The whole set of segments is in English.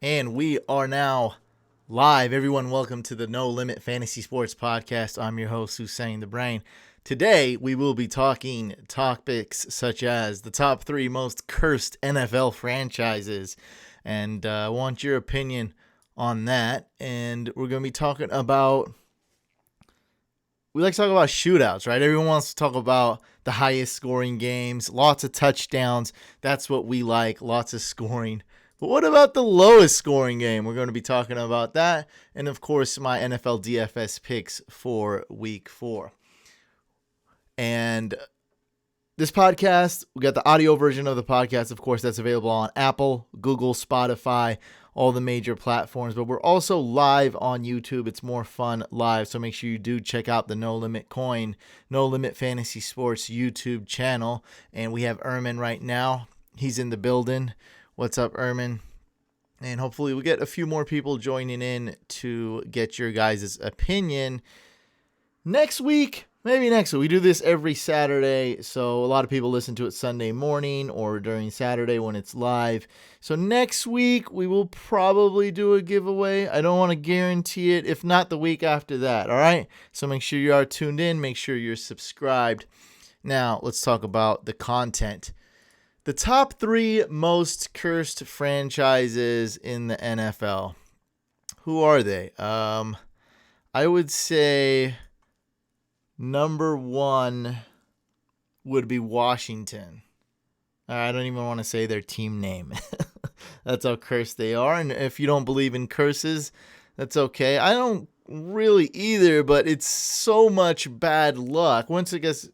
And we are now live. Everyone, welcome to the No Limit Fantasy Sports Podcast. I'm your host, Hussein the Brain. Today, we will be talking topics such as the top 3 most cursed NFL franchises. And I want your opinion on that. And we're going to be talking about... We like to talk about shootouts, right? Everyone wants to talk about the highest scoring games, lots of touchdowns. That's what we like, lots of scoring. But what about the lowest scoring game? We're going to be talking about that. And, of course, my NFL DFS picks for Week 4. And this podcast, we got the audio version of the podcast. Of course, that's available on Apple, Google, Spotify, all the major platforms. But we're also live on YouTube. It's more fun live. So make sure you do check out the NoLimitCoin, No Limit Fantasy Sports YouTube channel. And we have Erman right now. He's in the building. What's up, Erman? And hopefully we get a few more people joining in to get your guys' opinion. Next week, maybe next week. We do this every Saturday, so a lot of people listen to it Sunday morning or during Saturday when it's live. So next week, we will probably do a giveaway. I don't want to guarantee it, if not the week after that, all right? So make sure you are tuned in. Make sure you're subscribed. Now, let's talk about the content. The top 3 most cursed franchises in the NFL. Who are they? I would say number 1 would be Washington. I don't even want to say their team name. That's how cursed they are. And if you don't believe in curses, that's okay. I don't really either, but it's so much bad luck. Once it gets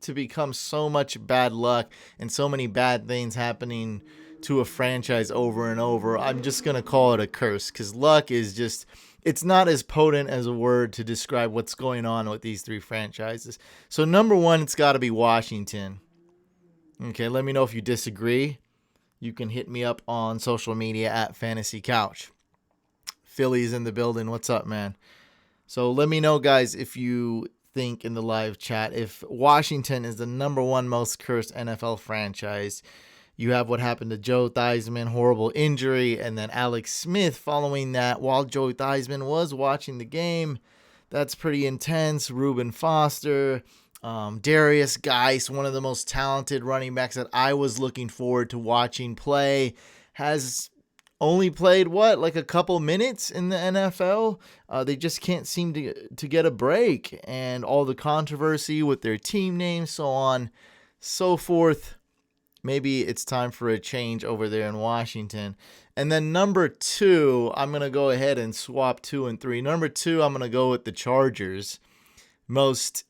to become so much bad luck and so many bad things happening to a franchise over and over, I'm just going to call it a curse, because luck is just, it's not as potent as a word to describe what's going on with these 3 franchises. So number 1, it's got to be Washington. Okay, let me know if you disagree. You can hit me up on social media at Fantasy Couch. Philly's in the building. What's up, man? So let me know, guys, if you think in the live chat if Washington is the number 1 most cursed NFL franchise. You have what happened to Joe Theismann, horrible injury, and then Alex Smith following that while Joe Theismann was watching the game. That's pretty intense. Reuben Foster, Darius Geis, one of the most talented running backs that I was looking forward to watching play, has only played, like a couple minutes in the NFL. They just can't seem to get a break. And all the controversy with their team name, so on, so forth. Maybe it's time for a change over there in Washington. And then number 2, I'm going to go ahead and swap 2 and 3. Number 2, I'm going to go with the Chargers. Most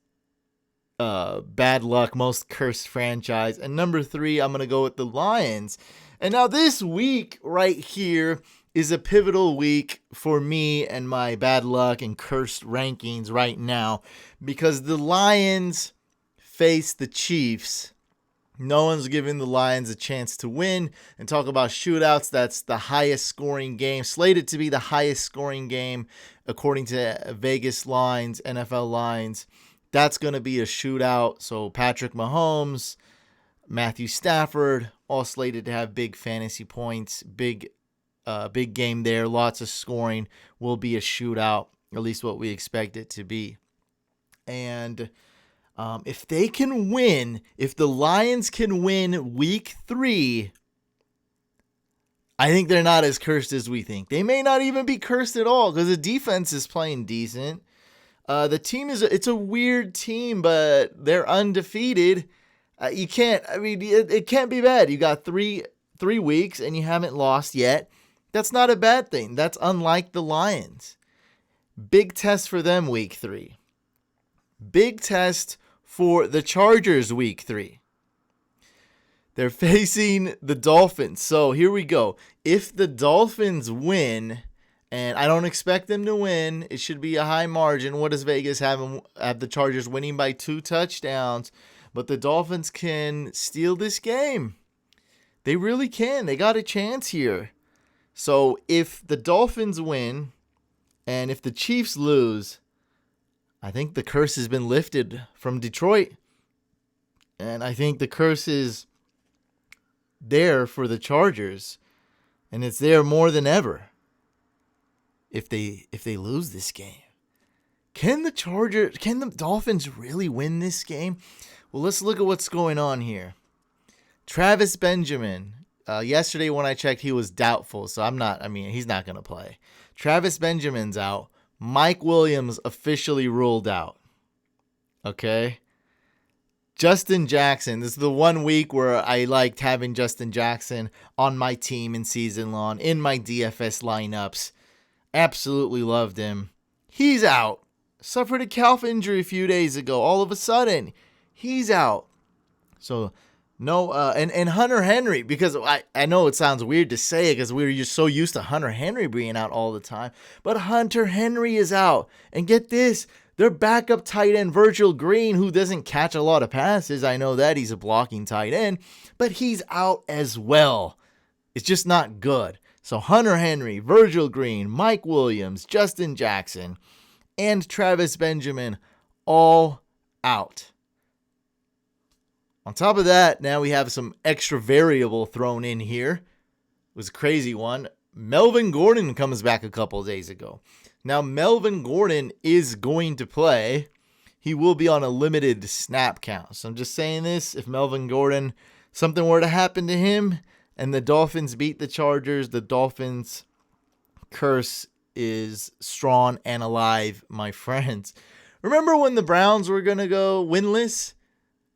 bad luck, most cursed franchise. And number 3, I'm going to go with the Lions. And now this week right here is a pivotal week for me and my bad luck and cursed rankings right now, because the Lions face the Chiefs. No one's giving the Lions a chance to win. And talk about shootouts, that's the highest scoring game, slated to be the highest scoring game according to Vegas lines, NFL lines. That's going to be a shootout. So Patrick Mahomes, Matthew Stafford, all slated to have big fantasy points, big game there, lots of scoring, will be a shootout, at least what we expect it to be. And if they can win, if the Lions can win Week 3, I think they're not as cursed as we think. They may not even be cursed at all, because the defense is playing decent. The team it's a weird team, but they're undefeated. It can't be bad. You got three weeks and you haven't lost yet. That's not a bad thing. That's unlike the Lions. Big test for them Week 3. Big test for the Chargers Week 3. They're facing the Dolphins. So here we go. If the Dolphins win, and I don't expect them to win, it should be a high margin. What does Vegas have the Chargers winning by 2 touchdowns? But the Dolphins can steal this game. They really can. They got a chance here. So if the Dolphins win and if the Chiefs lose, I think the curse has been lifted from Detroit. And I think the curse is there for the Chargers. And it's there more than ever. If they lose this game, can the Dolphins really win this game? Well, let's look at what's going on here. Travis Benjamin. Yesterday when I checked, he was doubtful, so he's not going to play. Travis Benjamin's out. Mike Williams officially ruled out. Okay? Justin Jackson. This is the 1 week where I liked having Justin Jackson on my team in season long, in my DFS lineups. Absolutely loved him. He's out. Suffered a calf injury a few days ago. All of a sudden, he's out. So, no, and Hunter Henry, because I know it sounds weird to say it because we're just so used to Hunter Henry being out all the time. But Hunter Henry is out. And get this, their backup tight end, Virgil Green, who doesn't catch a lot of passes. I know that he's a blocking tight end, but he's out as well. It's just not good. So Hunter Henry, Virgil Green, Mike Williams, Justin Jackson, and Travis Benjamin all out. On top of that, now we have some extra variable thrown in here. It was a crazy one. Melvin Gordon comes back a couple of days ago. Now, Melvin Gordon is going to play. He will be on a limited snap count. So I'm just saying this. If Melvin Gordon, something were to happen to him and the Dolphins beat the Chargers, the Dolphins' curse is strong and alive, my friends. Remember when the Browns were going to go winless?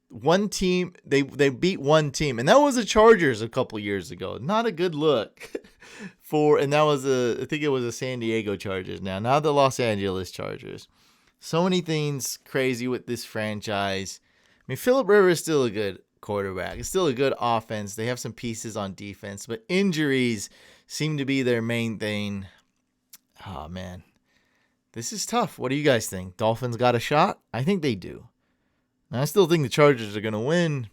One team, they beat one team, and that was the Chargers a couple years ago. Not a good look and that was I think it was the San Diego Chargers now the Los Angeles Chargers. So many things crazy with this franchise. I mean, Phillip Rivers is still a good quarterback. It's still a good offense. They have some pieces on defense, but injuries seem to be their main thing. Oh, man. This is tough. What do you guys think? Dolphins got a shot? I think they do. I still think the Chargers are going to win.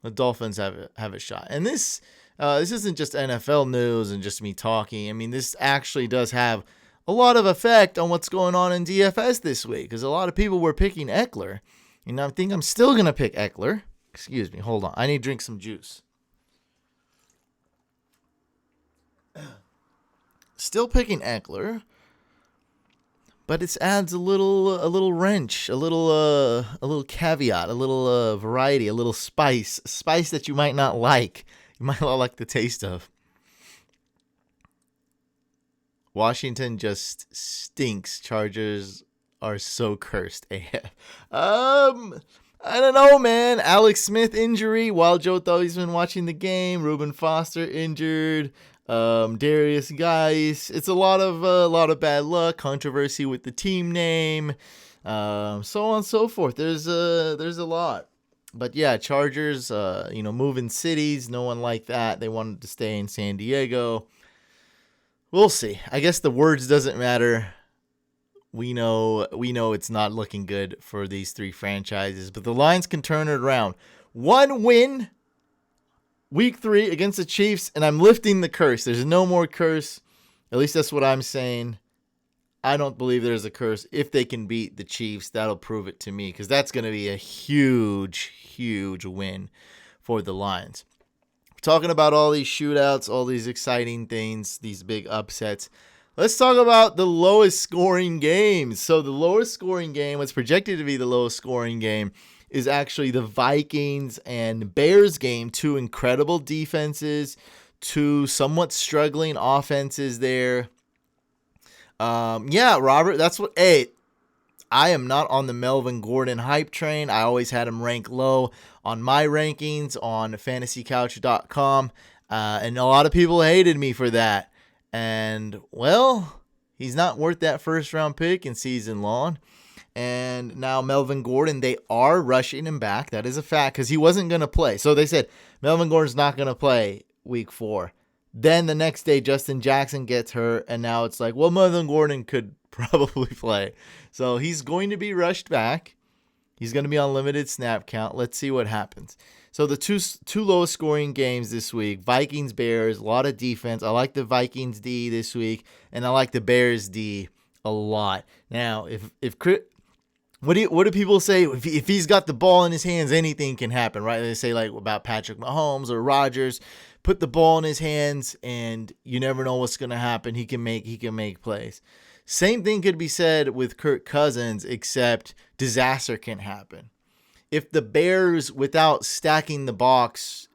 The Dolphins have a shot. And this isn't just NFL news and just me talking. I mean, this actually does have a lot of effect on what's going on in DFS this week because a lot of people were picking Eckler. And I think I'm still going to pick Eckler. Excuse me. Hold on. I need to drink some juice. Still picking Eckler. But it adds a little wrench, a little caveat, a little variety, a little spice that you might not like. You might not like the taste of. Washington just stinks. Chargers are so cursed. AF. I don't know, man. Alex Smith injury. While Joe thought he's been watching the game. Reuben Foster injured. Darius Geis. It's a lot of bad luck, controversy with the team name, so on and so forth. There's a lot, but yeah, Chargers, moving cities. No one liked that. They wanted to stay in San Diego. We'll see. I guess the words doesn't matter. We know it's not looking good for these three franchises, but the Lions can turn it around. One win. Week 3 against the Chiefs, and I'm lifting the curse. There's no more curse. At least that's what I'm saying. I don't believe there's a curse. If they can beat the Chiefs, that'll prove it to me because that's going to be a huge, huge win for the Lions. We're talking about all these shootouts, all these exciting things, these big upsets. Let's talk about the lowest scoring games. So the lowest scoring game, what's projected to be the lowest scoring game, is actually the Vikings and Bears game. Two incredible defenses, two somewhat struggling offenses there. Robert, that's what. Hey, I am not on the Melvin Gordon hype train. I always had him rank low on my rankings on fantasycouch.com. And a lot of people hated me for that. And, well, he's not worth that first round pick in season long. And now Melvin Gordon, they are rushing him back. That is a fact because he wasn't going to play. So they said Melvin Gordon's not going to play week 4. Then the next day, Justin Jackson gets hurt. And now it's like, well, Melvin Gordon could probably play. So he's going to be rushed back. He's going to be on limited snap count. Let's see what happens. So the two lowest scoring games this week, Vikings, Bears, a lot of defense. I like the Vikings D this week. And I like the Bears D a lot. Now, if What do people say? If he's got the ball in his hands, anything can happen, right? They say like about Patrick Mahomes or Rodgers, put the ball in his hands, and you never know what's gonna happen. He can make plays. Same thing could be said with Kirk Cousins, except disaster can happen. If the Bears, without stacking the box,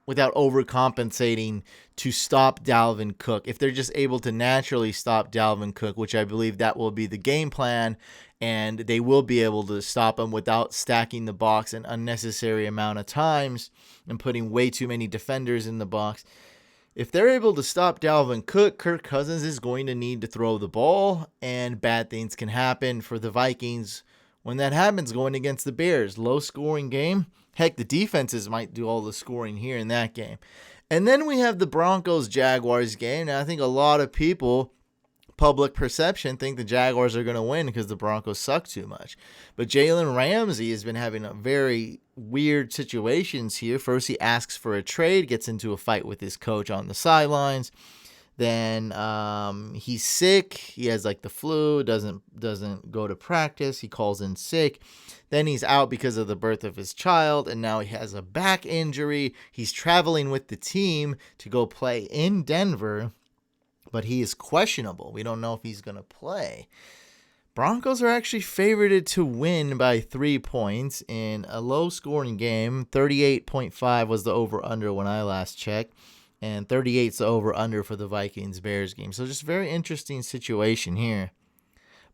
without overcompensating to stop Dalvin Cook, if they're just able to naturally stop Dalvin Cook, which I believe that will be the game plan, and they will be able to stop him without stacking the box an unnecessary amount of times and putting way too many defenders in the box. If they're able to stop Dalvin Cook, Kirk Cousins is going to need to throw the ball, and bad things can happen for the Vikings when that happens going against the Bears. Low scoring game. Heck, the defenses might do all the scoring here in that game. And then we have the Broncos-Jaguars game. Now, I think a lot of people, public perception, think the Jaguars are going to win because the Broncos suck too much. But Jalen Ramsey has been having a very weird situations here. First, he asks for a trade, gets into a fight with his coach on the sidelines. Then he's sick. He has like the flu, doesn't go to practice. He calls in sick. Then he's out because of the birth of his child, and now he has a back injury. He's traveling with the team to go play in Denver, but he is questionable. We don't know if he's going to play. Broncos are actually favored to win by 3 points in a low-scoring game. 38.5 was the over-under when I last checked, and 38 is the over-under for the Vikings-Bears game. So just a very interesting situation here.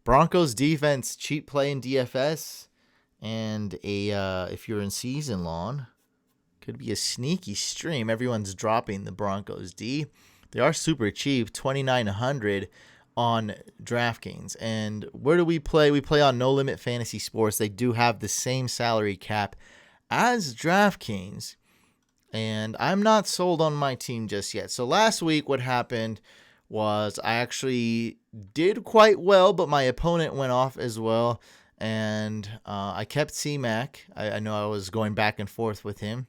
Broncos defense, cheap play in DFS, and if you're in season long, could be a sneaky stream. Everyone's dropping the Broncos D. They are super cheap, $2,900 on DraftKings. And where do we play? We play on No Limit Fantasy Sports. They do have the same salary cap as DraftKings, and I'm not sold on my team just yet. So last week what happened was I actually did quite well, but my opponent went off as well, and I kept C-Mac. I know I was going back and forth with him,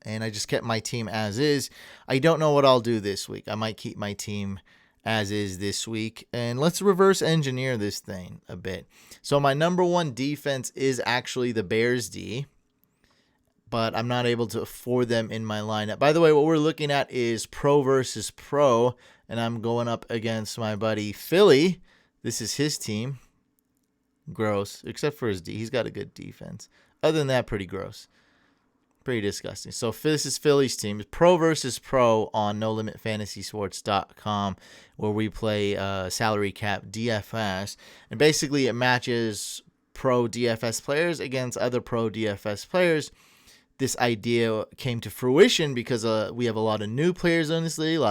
and I just kept my team as is. I don't know what I'll do this week. I might keep my team as is this week, and let's reverse engineer this thing a bit. So my number one defense is actually the Bears D, but I'm not able to afford them in my lineup. By the way, what we're looking at is pro versus pro, and I'm going up against my buddy Philly. This is his team. Gross, except for his D. He's got a good defense. Other than that, pretty gross. Pretty disgusting. So this is Philly's team. Pro versus pro on NoLimitFantasySports.com, where we play salary cap DFS. And basically it matches pro DFS players against other pro DFS players. This idea came to fruition because we have a lot of new players on this league,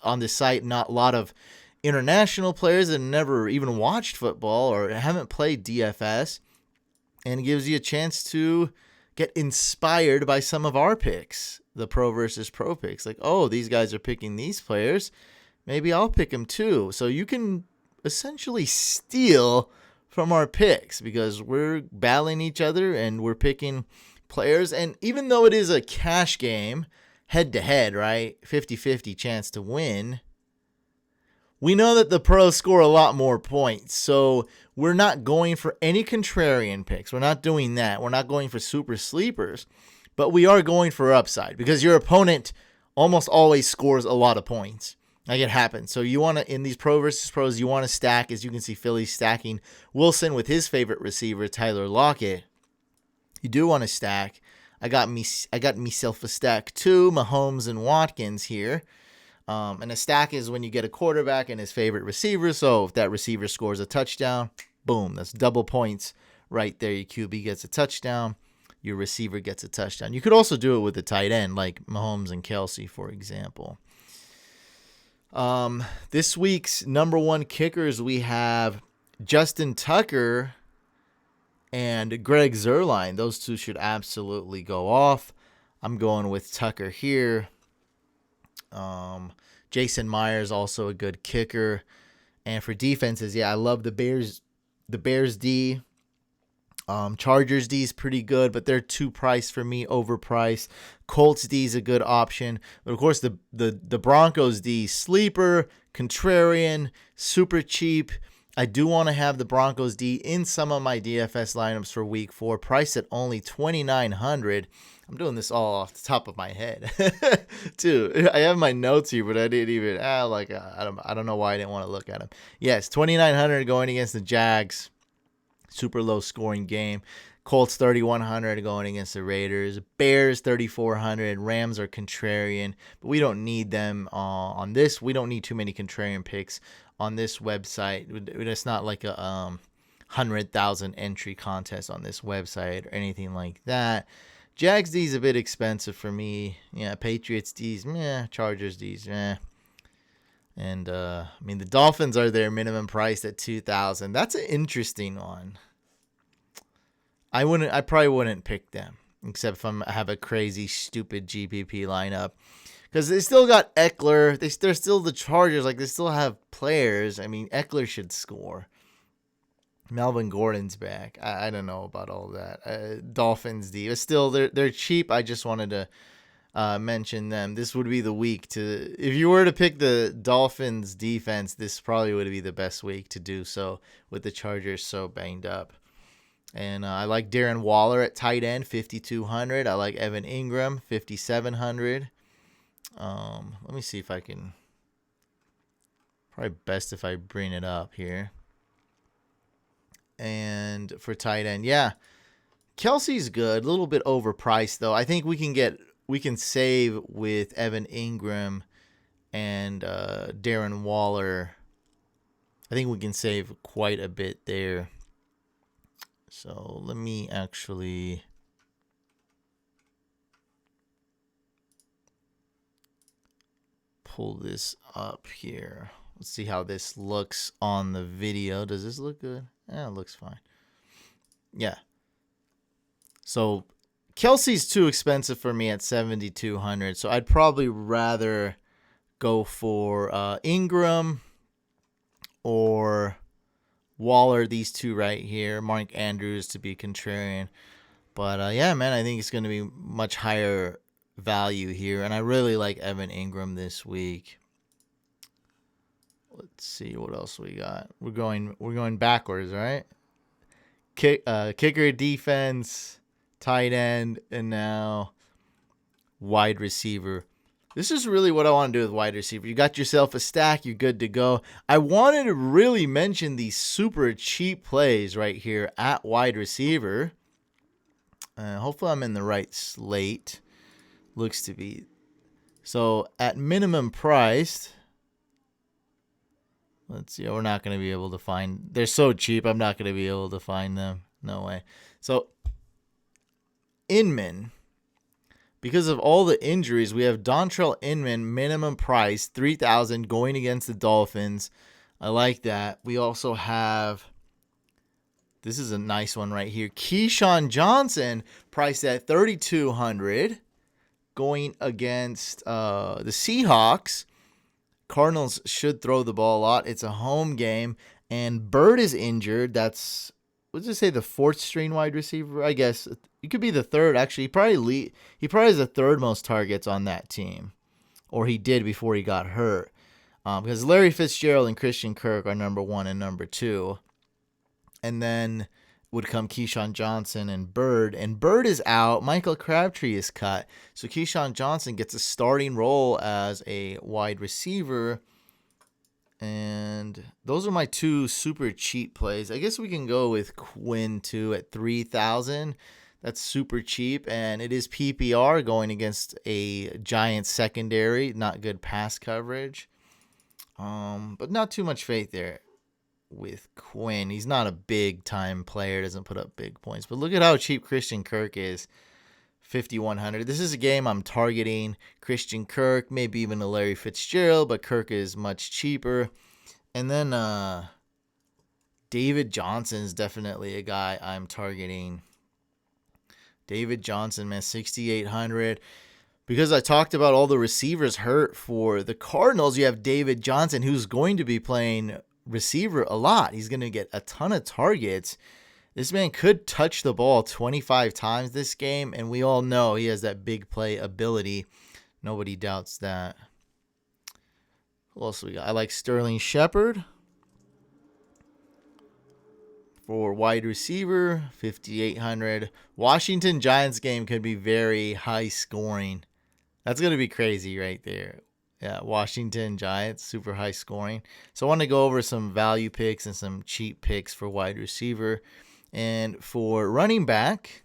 on this site, not a lot of international players that never even watched football or haven't played DFS, and it gives you a chance to get inspired by some of our picks, the pro versus pro picks. Like, oh, these guys are picking these players, maybe I'll pick them too. So you can essentially steal from our picks because we're battling each other and we're picking players. And even though it is a cash game, head to head, right, 50-50 chance to win, we know that the pros score a lot more points, so we're not going for any contrarian picks. We're not doing that. We're not going for super sleepers, but we are going for upside because your opponent almost always scores a lot of points. Like, it happens. So you want to, in these pro versus pros, you want to stack. As you can see, Philly's stacking Wilson with his favorite receiver, Tyler Lockett. You do want to stack. I got myself a stack too, Mahomes and Watkins here. And a stack is when you get a quarterback and his favorite receiver. So if that receiver scores a touchdown, boom, that's double points right there. Your QB gets a touchdown. Your receiver gets a touchdown. You could also do it with a tight end like Mahomes and Kelsey, for example. This week's number one kickers, we have Justin Tucker and Greg Zuerlein. Those two should absolutely go off. I'm going with Tucker here. Jason Myers, also a good kicker. And for defenses, I love the Bears D. Chargers D is pretty good, but they're too priced for me, overpriced. Colts D is a good option. But of course, the Broncos D, sleeper, contrarian, super cheap. I do want to have the Broncos D in some of my DFS lineups for week 4, priced at only $2,900. I'm doing this all off the top of my head, too. I have my notes here, but I didn't even. I don't know why I didn't want to look at them. Yes, 2,900 going against the Jags. Super low scoring game. Colts 3,100 going against the Raiders. Bears 3,400. Rams are contrarian, but we don't need them on this. We don't need too many contrarian picks on this website. It's not like a 100,000 entry contest on this website or anything like that. Jags D's a bit expensive for me. Yeah, Patriots D's, meh. Chargers D's, meh. And I mean, the Dolphins are their minimum price at 2,000. That's an interesting one. I probably wouldn't pick them, except if I have a crazy, stupid GPP lineup. Because they still got Eckler. They're still the Chargers. Like, they still have players. I mean, Eckler should score. Melvin Gordon's back. I don't know about all that. Dolphins D. But still, they're cheap. I just wanted to mention them. This would be the week to... If you were to pick the Dolphins defense, this probably would be the best week to do so with the Chargers so banged up. And I like Darren Waller at tight end, 5,200. I like Evan Ingram, 5,700. Let me see if I can... Probably best if I bring it up here. And for tight end, yeah. Kelsey's good. A little bit overpriced, though. I think we can save with Evan Ingram and Darren Waller. I think we can save quite a bit there. So let me actually pull this up here. Let's see how this looks on the video. Does this look good? Yeah, it looks fine. Yeah. So Kelsey's too expensive for me at 7,200. So I'd probably rather go for Ingram or Waller, these two right here. Mark Andrews to be contrarian. But yeah, man, I think it's going to be much higher value here. And I really like Evan Ingram this week. Let's see what else we got. We're going backwards, right? Kicker, defense, tight end, and now wide receiver. This is really what I want to do with wide receiver. You got yourself a stack, you're good to go. I wanted to really mention these super cheap plays right here at wide receiver. Hopefully I'm in the right slate. Looks to be. So at minimum priced, let's see. We're not going to be able to find. They're so cheap. I'm not going to be able to find them. No way. So Inman, because of all the injuries, we have Dontrell Inman, minimum price, 3,000, going against the Dolphins. I like that. We also have, this is a nice one right here, Keyshawn Johnson, priced at 3,200, going against the Seahawks. Cardinals should throw the ball a lot. It's a home game, and Bird is injured. That's, let's just say, the fourth string wide receiver. I guess it could be the third. Actually, he probably has the third most targets on that team, or he did before he got hurt. Because Larry Fitzgerald and Christian Kirk are number 1 and number 2, and then would come Keyshawn Johnson and Bird. And Bird is out. Michael Crabtree is cut. So Keyshawn Johnson gets a starting role as a wide receiver. And those are my two super cheap plays. I guess we can go with Quinn too at 3,000. That's super cheap. And it is PPR going against a Giants secondary. Not good pass coverage. But not too much faith there with Quinn. He's not a big time player, doesn't put up big points. But look at how cheap Christian Kirk is. 5,100. This is a game I'm targeting Christian Kirk, maybe even a Larry Fitzgerald, but Kirk is much cheaper. And then David Johnson is definitely a guy I'm targeting. David Johnson, man, 6,800. Because I talked about all the receivers hurt for the Cardinals, you have David Johnson, who's going to be playing receiver a lot. He's going to get a ton of targets. This man could touch the ball 25 times this game, and we all know he has that big play ability. Nobody doubts that. Who else we got? I like Sterling Shepard. For wide receiver, 5,800. Washington Giants game could be very high scoring. That's going to be crazy right there. Yeah, Washington Giants, super high scoring. So I want to go over some value picks and some cheap picks for wide receiver. And for running back,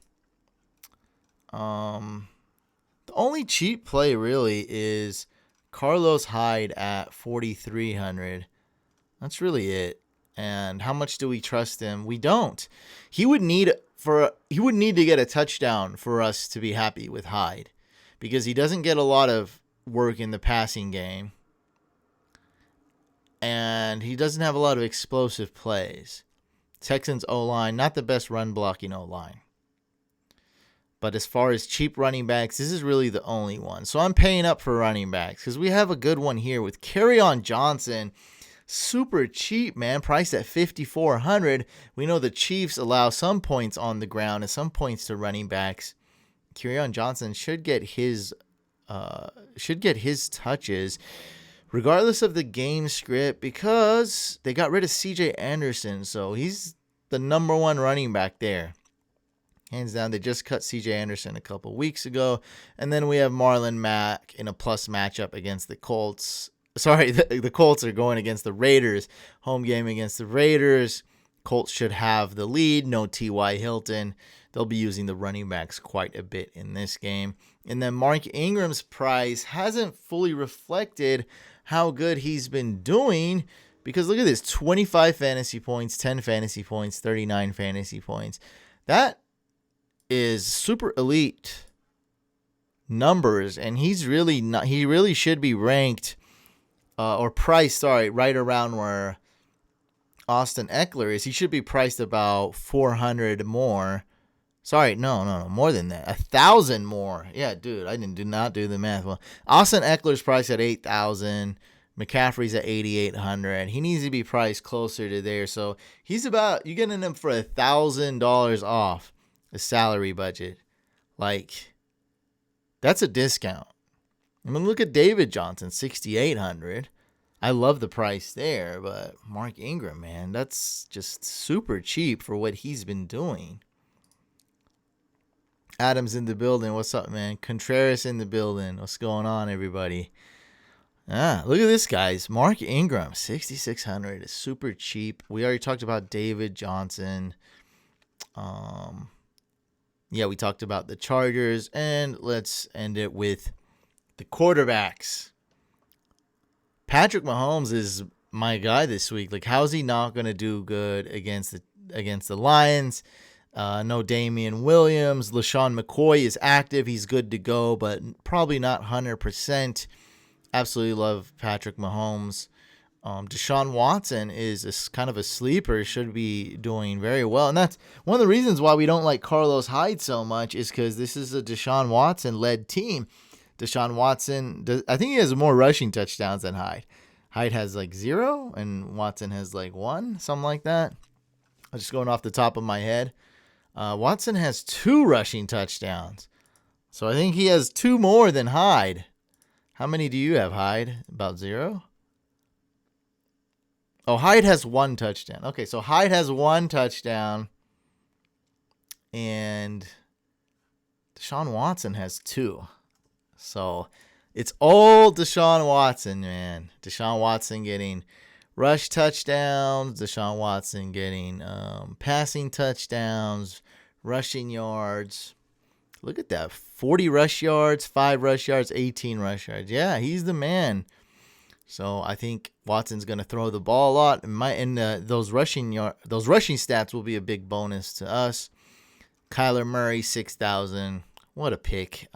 the only cheap play really is Carlos Hyde at 4,300. That's really it. And how much do we trust him? We don't. He would need to get a touchdown for us to be happy with Hyde, because he doesn't get a lot of work in the passing game, and he doesn't have a lot of explosive plays. Texans O-line, not the best run blocking O-line. But as far as cheap running backs, this is really the only one. So I'm paying up for running backs because we have a good one here with Kerryon Johnson. Super cheap, man. Priced at 5,400. We know the Chiefs allow some points on the ground and some points to running backs. Kerryon Johnson should get his touches regardless of the game script, because they got rid of CJ Anderson. So he's the number one running back there. Hands down, they just cut CJ Anderson a couple weeks ago. And then we have Marlon Mack in a plus matchup against the Colts. Sorry, the Colts are going against the Raiders. Home game against the Raiders. Colts should have the lead. No T.Y. Hilton. They'll be using the running backs quite a bit in this game. And then Mark Ingram's price hasn't fully reflected how good he's been doing, because look at this. 25 fantasy points, 10 fantasy points, 39 fantasy points. That is super elite numbers, and he's really not. He really should be ranked or priced, right around where Austin Eckler is. He should be priced about 400 more. Sorry, no, more than that. 1,000 more. Yeah, dude, I did not do the math well. Austin Eckler's priced at 8,000. McCaffrey's at 8,800. He needs to be priced closer to there. So you're getting him for $1,000 off a salary budget. Like, that's a discount. I mean, look at David Johnson, 6,800. I love the price there, but Mark Ingram, man, that's just super cheap for what he's been doing. Adam's in the building. What's up, man? Contreras in the building. What's going on, everybody? Look at this, guys. Mark Ingram, 6,600 is super cheap. We already talked about David Johnson. We talked about the Chargers, and let's end it with the quarterbacks. Patrick Mahomes is my guy this week. Like, how's he not going to do good against the Lions? No Damian Williams. LaShawn McCoy is active. He's good to go, but probably not 100%. Absolutely love Patrick Mahomes. Deshaun Watson is kind of a sleeper. Should be doing very well. And that's one of the reasons why we don't like Carlos Hyde so much, is because this is a Deshaun Watson-led team. Deshaun Watson, I think he has more rushing touchdowns than Hyde. Hyde has like 0, and Watson has like 1, something like that. I'm just going off the top of my head. Watson has 2 rushing touchdowns. So I think he has 2 more than Hyde. How many do you have, Hyde? About 0? Oh, Hyde has 1 touchdown. Okay, so Hyde has 1 touchdown. And Deshaun Watson has 2. So it's all Deshaun Watson, man. Deshaun Watson getting rush touchdowns. Deshaun Watson getting passing touchdowns, rushing yards. Look at that. 40 rush yards, 5 rush yards, 18 rush yards. Yeah, he's the man. So I think Watson's going to throw the ball a lot. And those rushing stats will be a big bonus to us. Kyler Murray, 6,000. What a pick.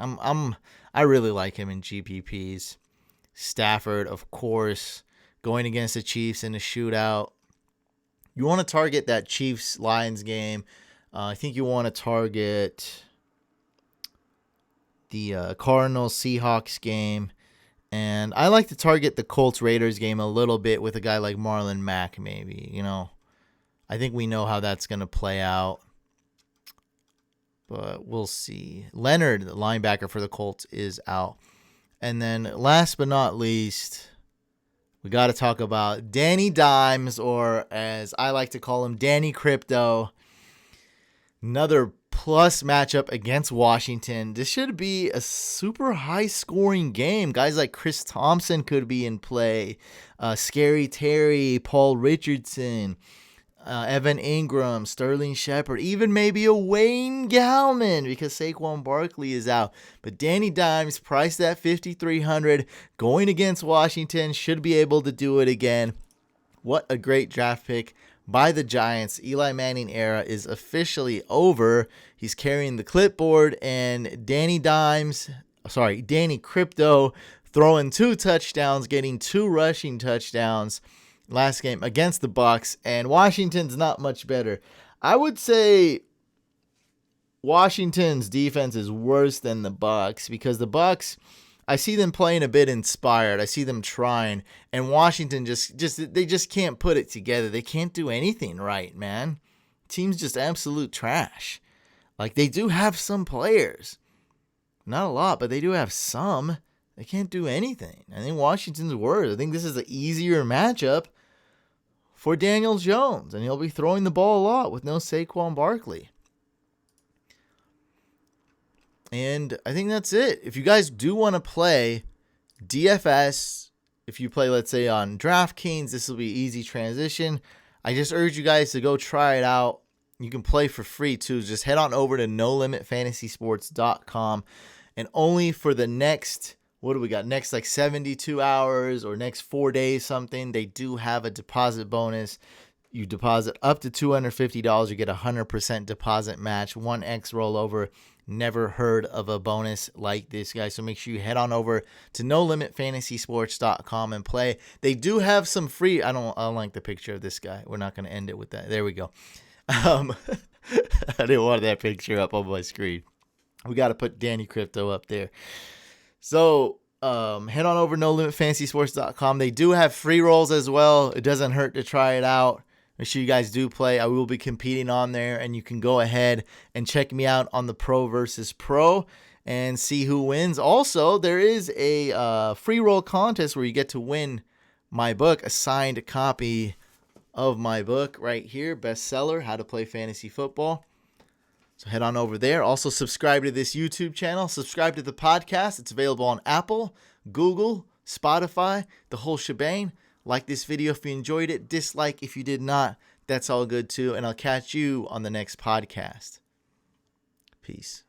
I really like him in GPPs. Stafford, of course, going against the Chiefs in a shootout. You want to target that Chiefs-Lions game. I think you want to target the Cardinals-Seahawks game. And I like to target the Colts-Raiders game a little bit with a guy like Marlon Mack, maybe. You know, I think we know how that's going to play out. But we'll see. Leonard, the linebacker for the Colts, is out. And then last but not least, we got to talk about Danny Dimes, or as I like to call him, Danny Crypto. Another plus matchup against Washington. This should be a super high-scoring game. Guys like Chris Thompson could be in play. Scary Terry, Paul Richardson, Evan Ingram, Sterling Shepard, even maybe a Wayne Gallman because Saquon Barkley is out. But Danny Dimes, priced at $5,300, going against Washington, should be able to do it again. What a great draft pick by the Giants. Eli Manning era is officially over. He's carrying the clipboard, and Danny Crypto throwing 2 touchdowns, getting 2 rushing touchdowns last game against the Bucs, and Washington's not much better. I would say Washington's defense is worse than the Bucs because the Bucs, I see them playing a bit inspired. I see them trying, and Washington they just can't put it together. They can't do anything right, man. Team's just absolute trash. Like, they do have some players. Not a lot, but they do have some. They can't do anything. I think Washington's worse. I think this is an easier matchup for Daniel Jones, and he'll be throwing the ball a lot with no Saquon Barkley. And I think that's it. If you guys do want to play DFS, if you play, let's say, on DraftKings, this will be easy transition. I just urge you guys to go try it out. You can play for free too. Just head on over to NoLimitFantasySports.com, and only for the next, what do we got? Next like 72 hours or next 4 days something, they do have a deposit bonus. You deposit up to $250, you get a 100% deposit match, 1x rollover. Never heard of a bonus like this, guys. So make sure you head on over to NoLimitFantasySports.com and play. They do have some free. I don't like the picture of this guy. We're not going to end it with that. There we go. I didn't want that picture up on my screen. We got to put Danny Crypto up there. So head on over to NoLimitFantasySports.com. They do have free rolls as well. It doesn't hurt to try it out. Make sure you guys do play. I will be competing on there, and you can go ahead and check me out on the Pro versus Pro and see who wins. Also, there is a free roll contest where you get to win my book, a signed copy of my book right here, bestseller, How to Play Fantasy Football. So head on over there. Also, subscribe to this YouTube channel. Subscribe to the podcast. It's available on Apple, Google, Spotify, the whole shebang. Like this video if you enjoyed it. Dislike if you did not. That's all good too. And I'll catch you on the next podcast. Peace.